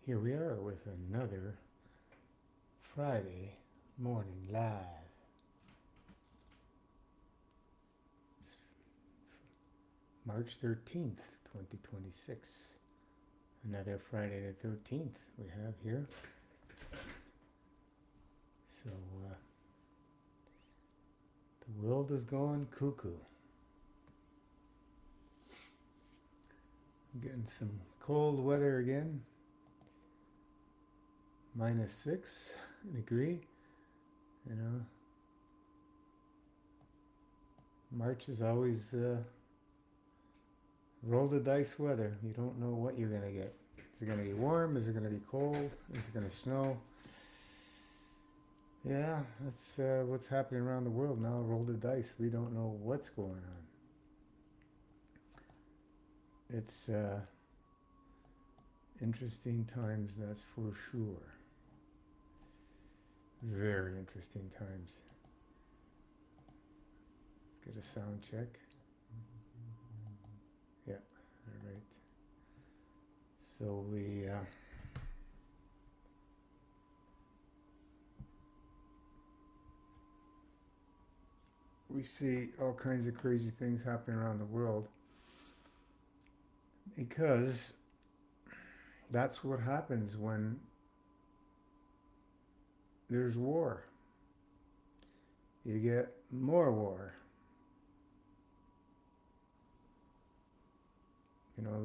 Here we are with another Friday morning live. It's March 13th, 2026. Another Friday the 13th we have here. So, the world is going cuckoo. Getting some cold weather again. -6 degree. You know, March is always roll the dice weather. You don't know what you're going to get. Is it going to be warm? Is it going to be cold? Is it going to snow? Yeah, that's what's happening around the world now. Roll the dice. We don't know what's going on. It's interesting times, that's for sure. Very interesting times. Let's get a sound check. Yeah, all right. So we see all kinds of crazy things happening around the world because that's what happens when there's war. You get more war. You know,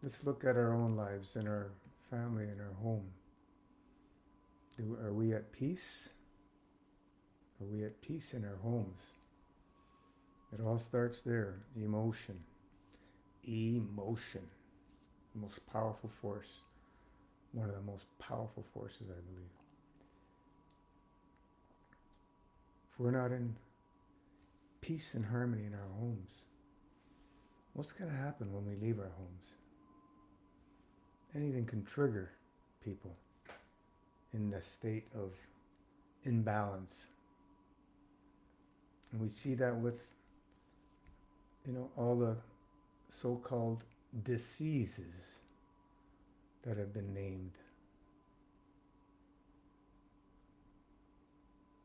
let's look at our own lives and our family and our home. Are we at peace? Are we at peace in our homes? It all starts there. Emotion. Emotion. The most powerful force. One of the most powerful forces, I believe. If we're not in peace and harmony in our homes, what's going to happen when we leave our homes? Anything can trigger people in the state of imbalance. And we see that with, all the so-called diseases that have been named.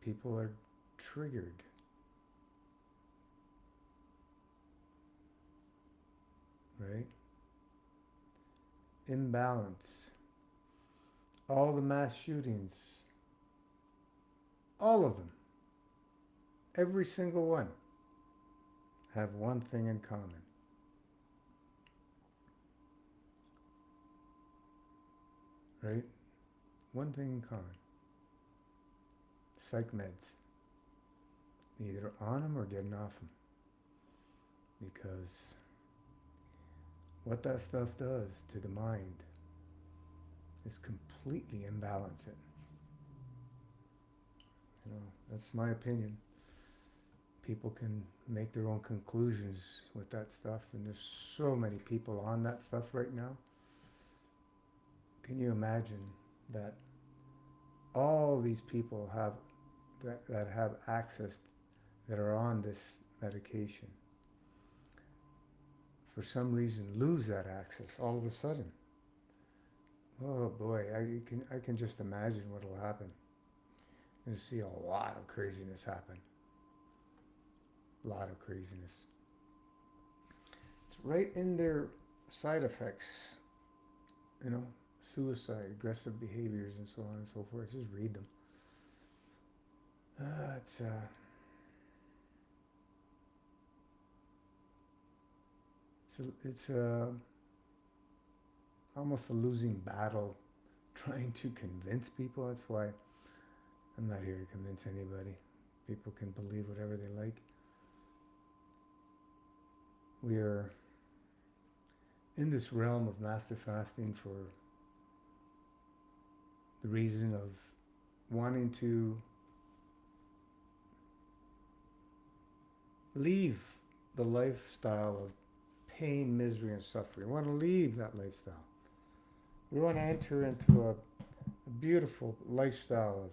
People are triggered. Right? Imbalance. All the mass shootings, all of them, every single one, have one thing in common. Right? One thing in common. Psych meds. Either on them or getting off them. Because what that stuff does to the mind is completely imbalance it. That's my opinion. People can make their own conclusions with that stuff, and there's so many people on that stuff right now. Can you imagine that all these people that have access, that are on this medication, for some reason lose that access all of a sudden? Oh boy, I can just imagine what will happen. You're going to see a lot of craziness happen. A lot of craziness. It's right in their side effects, suicide, aggressive behaviors, and so on and so forth. Just read them. It's almost a losing battle trying to convince people. That's why I'm not here to convince anybody. People can believe whatever they like. We are in this realm of master fasting for the reason of wanting to leave the lifestyle of pain, misery, and suffering. We want to leave that lifestyle. We want to enter into a beautiful lifestyle of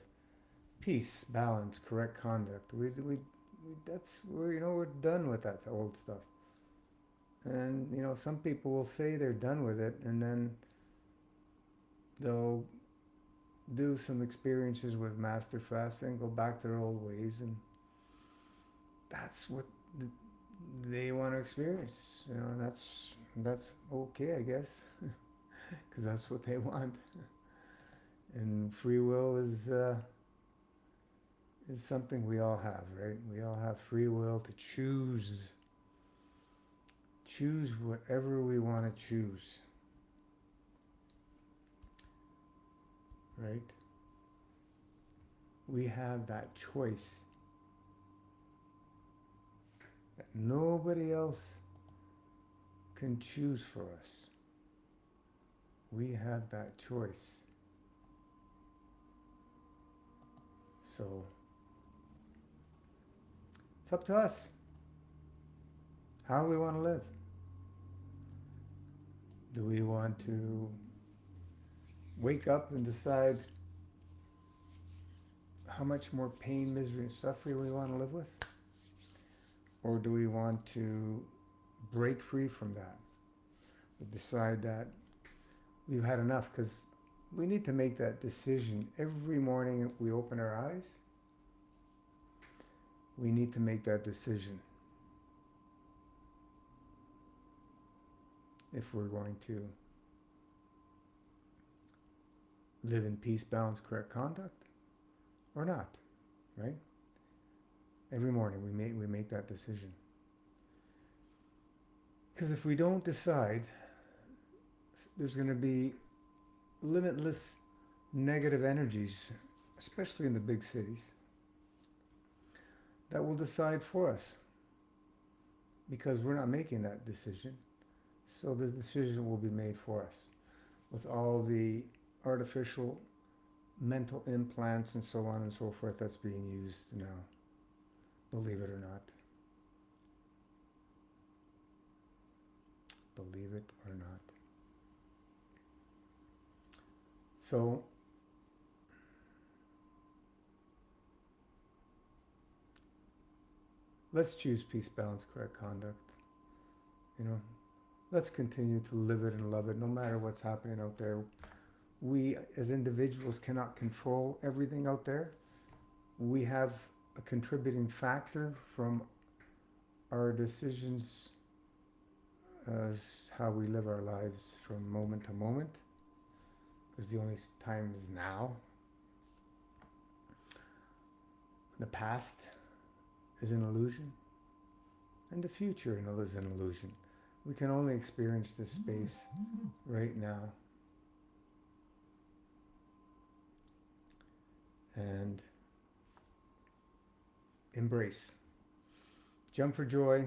peace, balance, correct conduct. We're done with that old stuff. And, some people will say they're done with it, and then they'll do some experiences with master fasting, go back to their old ways, and that's what they want to experience. And that's okay, I guess, because that's what they want. And free will is something we all have, right? We all have free will to choose whatever we want to choose, right? We have that choice that nobody else can choose for us. We have that choice. So it's up to us how we want to live. Do we want to wake up and decide how much more pain, misery, and suffering we want to live with? Or do we want to break free from that? We decide that we've had enough, because we need to make that decision every morning we open our eyes. We need to make that decision if we're going to live in peace, balance, correct conduct, or not, right? Every morning we make that decision. Because if we don't decide, there's going to be limitless negative energies, especially in the big cities, that will decide for us, because we're not making that decision. So the decision will be made for us with all the artificial mental implants and so on and so forth that's being used now, believe it or not. Believe it or not. So let's choose peace, balance, correct conduct. Let's continue to live it and love it, no matter what's happening out there. We as individuals cannot control everything out there. We have a contributing factor from our decisions as how we live our lives from moment to moment, because the only time is now. The past is an illusion, and the future is an illusion. We can only experience this space right now. And embrace. Jump for joy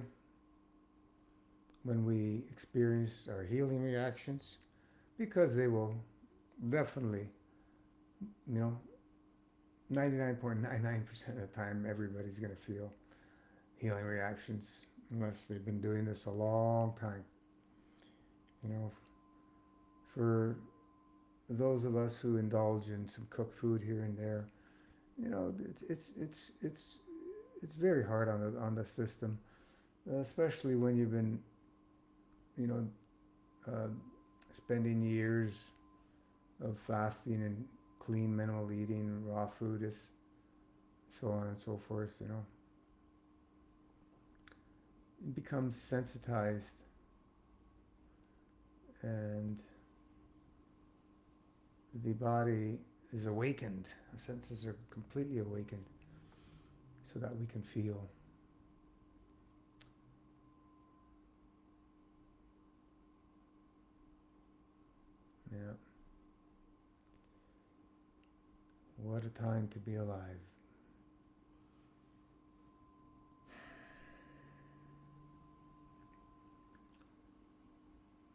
when we experience our healing reactions, because they will definitely, 99.99% of the time, everybody's going to feel healing reactions, unless they've been doing this a long time. For those of us who indulge in some cooked food here and there, it's very hard on the system, especially when you've been, spending years of fasting and clean, minimal eating, raw food, is so on and so forth. It becomes sensitized, and the body is awakened. Our senses are completely awakened, so that we can feel. Yeah. What a time to be alive.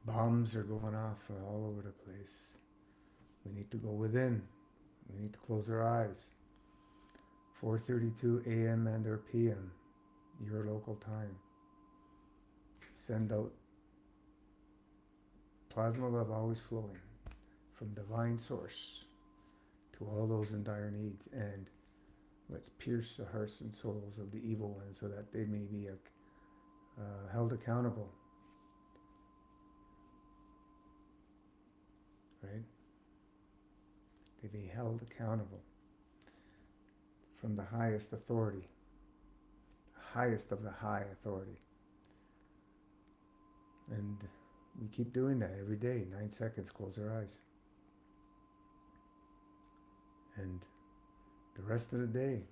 Bombs are going off all over the place. We need to go within. We need to close our eyes. 4:32 a.m. and or p.m. your local time. Send out plasma love always flowing from divine source to all those in dire needs, and let's pierce the hearts and souls of the evil ones so that they may be held accountable to be held accountable from the highest authority, highest of the high authority. And we keep doing that every day. 9 seconds, close our eyes. And the rest of the day,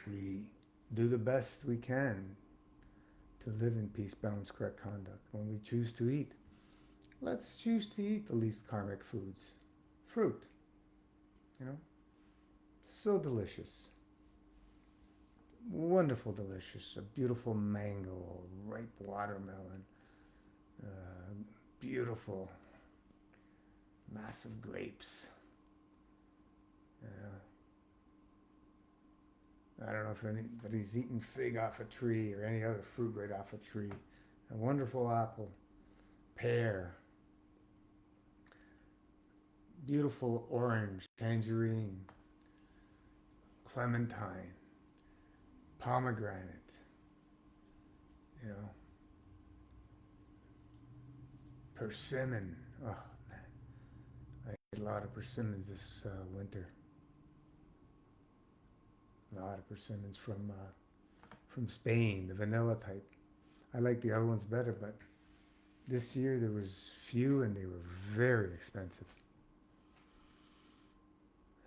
we do the best we can to live in peace, balance, correct conduct. When we choose to eat, let's choose to eat the least karmic foods. Fruit, you know, so delicious. Wonderful, delicious. A beautiful mango, a ripe watermelon, beautiful, massive grapes. I don't know if anybody's eaten fig off a tree or any other fruit right off a tree. A wonderful apple, pear, beautiful orange, tangerine, clementine, pomegranate, you know, persimmon. Oh man, I ate a lot of persimmons this winter. A lot of persimmons from Spain, the vanilla type. I like the other ones better, but this year there was few and they were very expensive.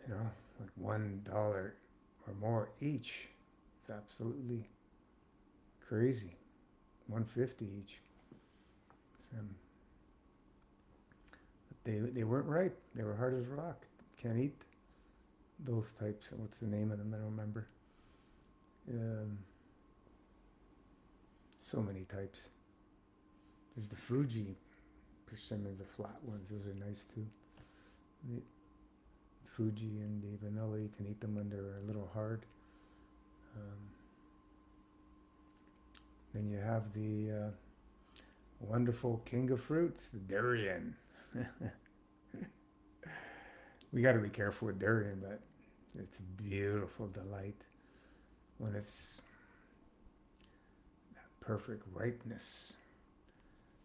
You know, like $1 or more each. It's absolutely crazy. 150 each. But they weren't ripe. They were hard as rock. Can't eat those types. What's the name of them? I don't remember. So many types. There's the Fuji persimmons, the flat ones. Those are nice too. The Fuji and the vanilla, you can eat them when they're a little hard. Then you have the wonderful king of fruits, the durian. We got to be careful with durian, but it's a beautiful delight when it's that perfect ripeness.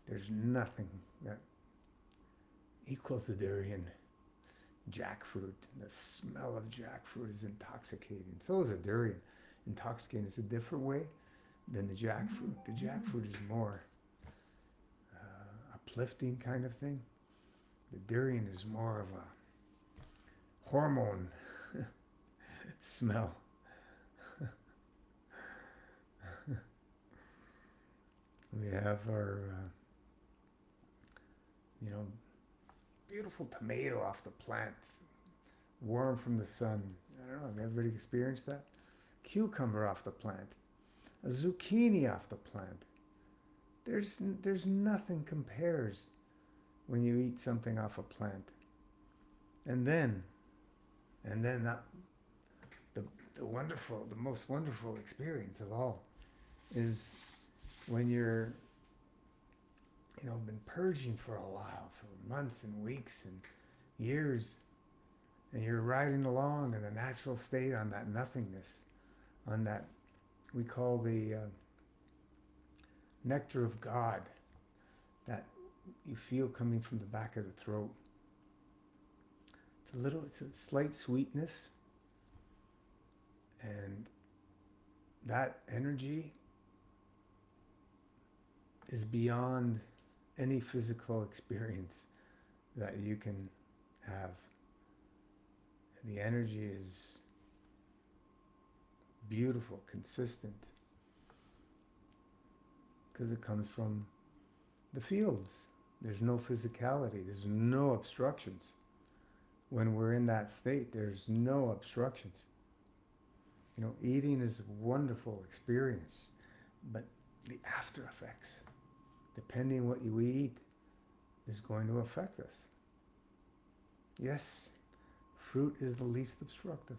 There's nothing that equals the durian. Jackfruit, the smell of jackfruit is intoxicating. So is a durian. Intoxicating is a different way than the jackfruit. The jackfruit is more uplifting kind of thing. The durian is more of a hormone smell. We have our, beautiful tomato off the plant, warm from the sun. I don't know, have everybody experienced that? Cucumber off the plant, a zucchini off the plant. There's nothing compares when you eat something off a plant. And then that, the most wonderful experience of all is when you're, been purging for a while, for months and weeks and years, and you're riding along in the natural state on that nothingness, on that we call the nectar of God, that you feel coming from the back of the throat. It's a slight sweetness, and that energy is beyond any physical experience that you can have. The energy is beautiful, consistent, because it comes from the fields. There's no physicality, there's no obstructions. When we're in that state, there's no obstructions. Eating is a wonderful experience, but the after effects, depending what you eat, is going to affect us. Yes, fruit is the least obstructive.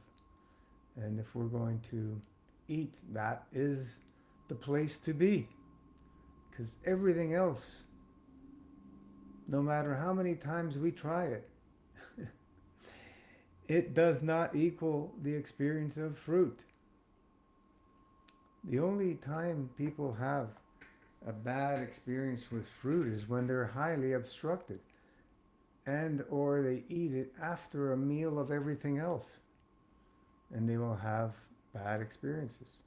And if we're going to eat, that is the place to be. Because everything else, no matter how many times we try it, it does not equal the experience of fruit. The only time people have a bad experience with fruit is when they're highly obstructed. and or they eat it after a meal of everything else, and they will have bad experiences.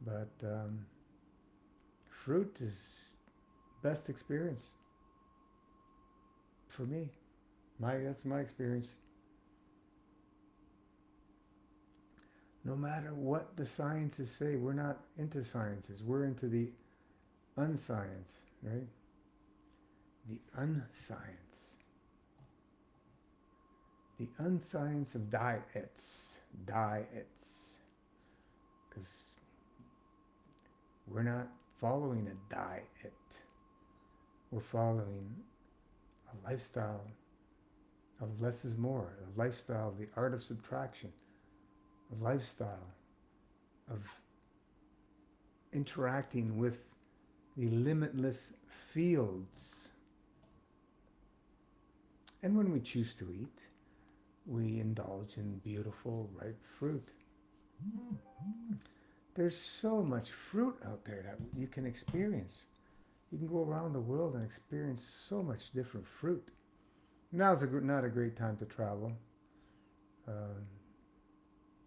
But fruit is best experience for me. That's my experience. No matter what the sciences say, we're not into sciences. We're into the unscience, right? The unscience. The unscience of diets. Diets. Because we're not following a diet. We're following a lifestyle of less is more, a lifestyle of the art of subtraction, a lifestyle of interacting with the limitless fields. And when we choose to eat, we indulge in beautiful, ripe fruit. There's so much fruit out there that you can experience. You can go around the world and experience so much different fruit. Now's not a great time to travel.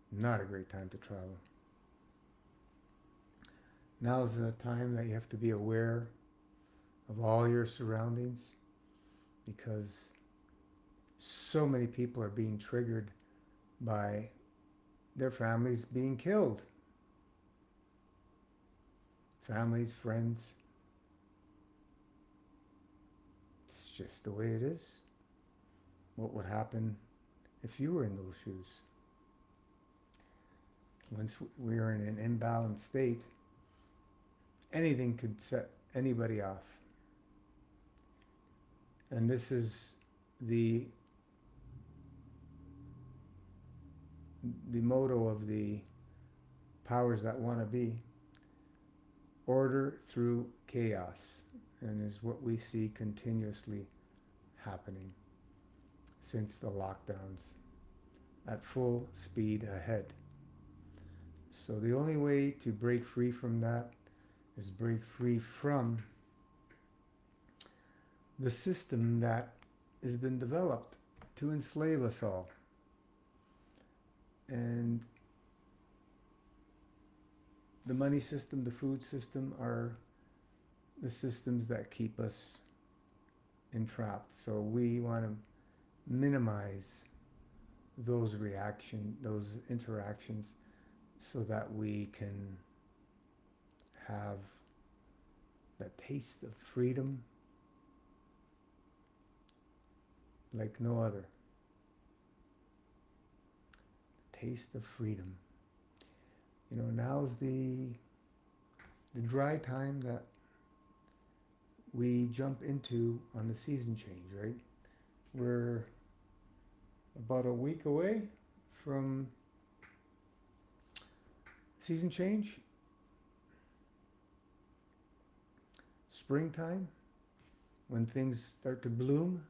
Not a great time to travel. Now's the time that you have to be aware of all your surroundings, because so many people are being triggered by their families being killed. Families, friends. It's just the way it is. What would happen if you were in those shoes? Once we are in an imbalanced state, anything could set anybody off. And this is the motto of the powers that want to be: order through chaos, and is what we see continuously happening since the lockdowns, at full speed ahead. So the only way to break free from that is break free from the system that has been developed to enslave us all. And the money system, the food system are the systems that keep us entrapped. So we want to minimize those interactions, so that we can have the taste of freedom like no other. Taste of freedom. You know, now's the dry time that we jump into on the season change, right? We're about a week away from season change. Springtime, when things start to bloom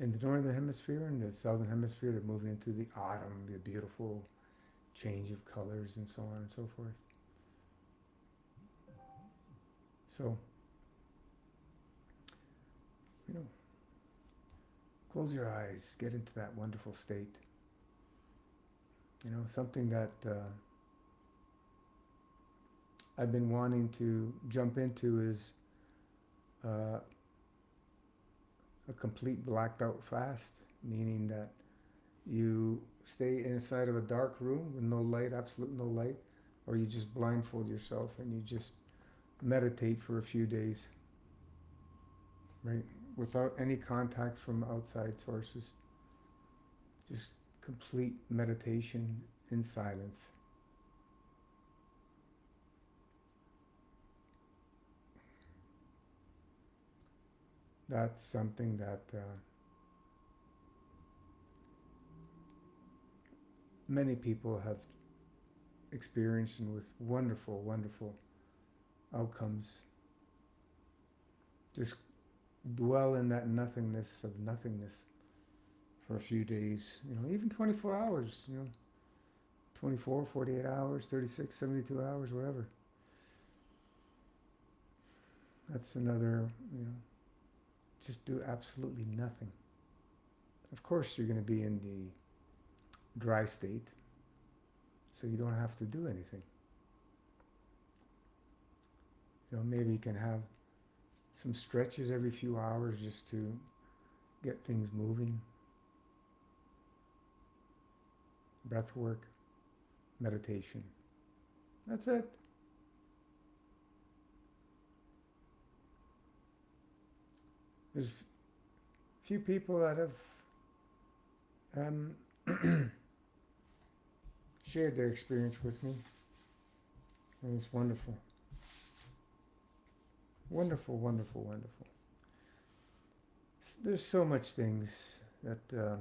in the northern hemisphere. And the southern hemisphere, they're moving into the autumn, the beautiful change of colors and so on and so forth. So, you know, close your eyes, get into that wonderful state. You know, something that I've been wanting to jump into is a complete blacked out fast, meaning that you stay inside of a dark room with no light, absolute no light, or you just blindfold yourself and you just meditate for a few days, right? Without any contact from outside sources. Just complete meditation in silence. That's something that many people have experienced, and with wonderful, wonderful outcomes. Just dwell in that nothingness of nothingness for a few days, you know, even 24 hours, you know, 24, 48 hours, 36, 72 hours, whatever. That's another, you know, just do absolutely nothing. Of course, you're going to be in the dry state, so you don't have to do anything. Maybe you can have some stretches every few hours just to get things moving. Breath work, meditation. That's it. There's few people that have shared their experience with me, and it's wonderful. Wonderful, wonderful, wonderful. There's so much things that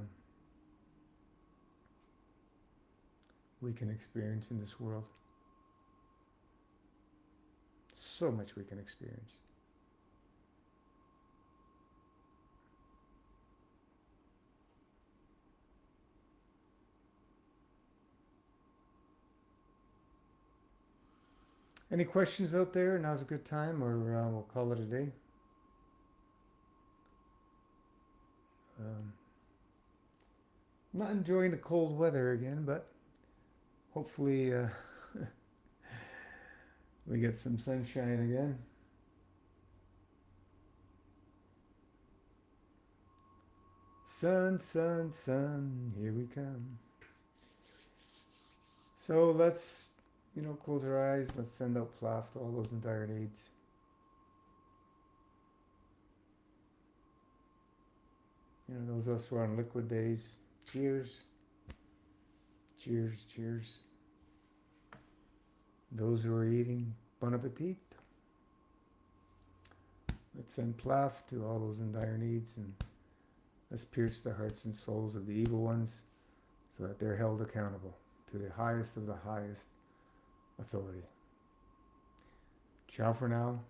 we can experience in this world. So much we can experience. Any questions out there? Now's a good time, or we'll call it a day. Not enjoying the cold weather again, but hopefully we get some sunshine again. Sun, sun, sun, here we come. So let's, close our eyes. Let's send out Plaf to all those in dire needs. Those of us who are on liquid days, cheers. Cheers, cheers. Those who are eating, bon appetit. Let's send Plaf to all those in dire needs, and let's pierce the hearts and souls of the evil ones so that they're held accountable to the highest of the highest authority. Ciao for now.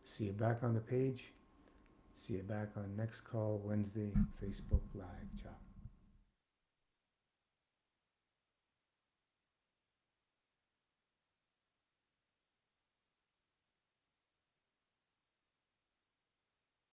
See you back on the page. See you back on next call Wednesday, Facebook Live.